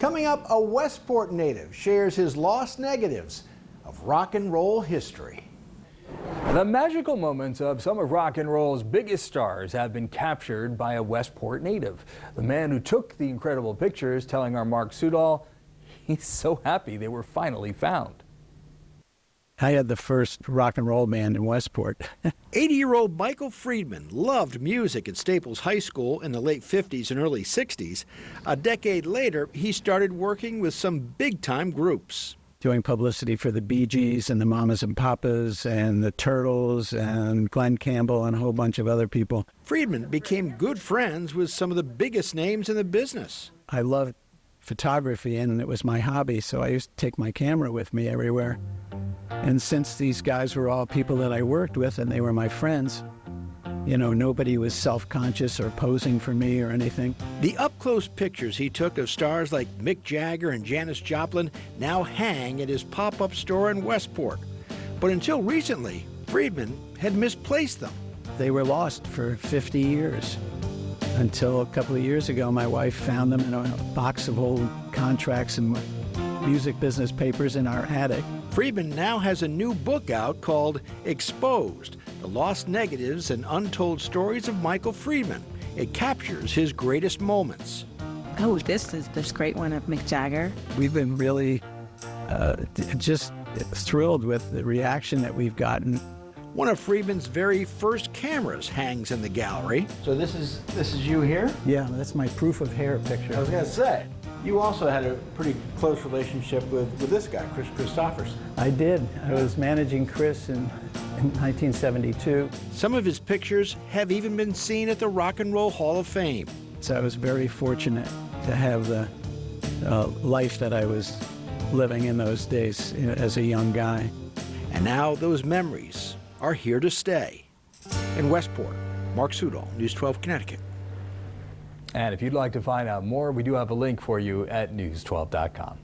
Coming up, a Westport native shares his lost negatives of rock and roll history. The magical moments of some of rock and roll's biggest stars have been captured by a Westport native. The man who took the incredible pictures telling our Mark Sudol he's so happy they were finally found. I had the first rock and roll band in Westport. 80-year-old Michael Friedman loved music at Staples High School in the late 50s and early 60s. A decade later, he started working with some big-time groups. Doing publicity for the Bee Gees and the Mamas and Papas and the Turtles and Glenn Campbell and a whole bunch of other people. Friedman became good friends with some of the biggest names in the business. I loved photography and it was my hobby, so I used to take my camera with me everywhere. And since these guys were all people that I worked with and they were my friends, you know, nobody was self-conscious or posing for me or anything. The up-close pictures he took of stars like Mick Jagger and Janis Joplin now hang at his pop-up store in Westport. But until recently, Friedman had misplaced them. They were lost for 50 years. Until a couple of years ago, my wife found them in a box of old contracts and music business papers in our attic. Friedman now has a new book out called Exposed: The Lost Negatives and Untold Stories of Michael Friedman. It captures his greatest moments. Oh, this is this great one of Mick Jagger. We've been really just thrilled with the reaction that we've gotten. One of Friedman's very first cameras hangs in the gallery. So this is you here? Yeah, that's my proof of hair picture. I was going to say, you also had a pretty close relationship with this guy, Chris Christophers. I did. I was managing Chris in 1972. Some of his pictures have even been seen at the Rock and Roll Hall of Fame. So I was very fortunate to have the life that I was living in those days as a young guy. And now those memories are here to stay. In Westport, Mark Sudol, News 12 Connecticut. And if you'd like to find out more, we do have a link for you at news12.com.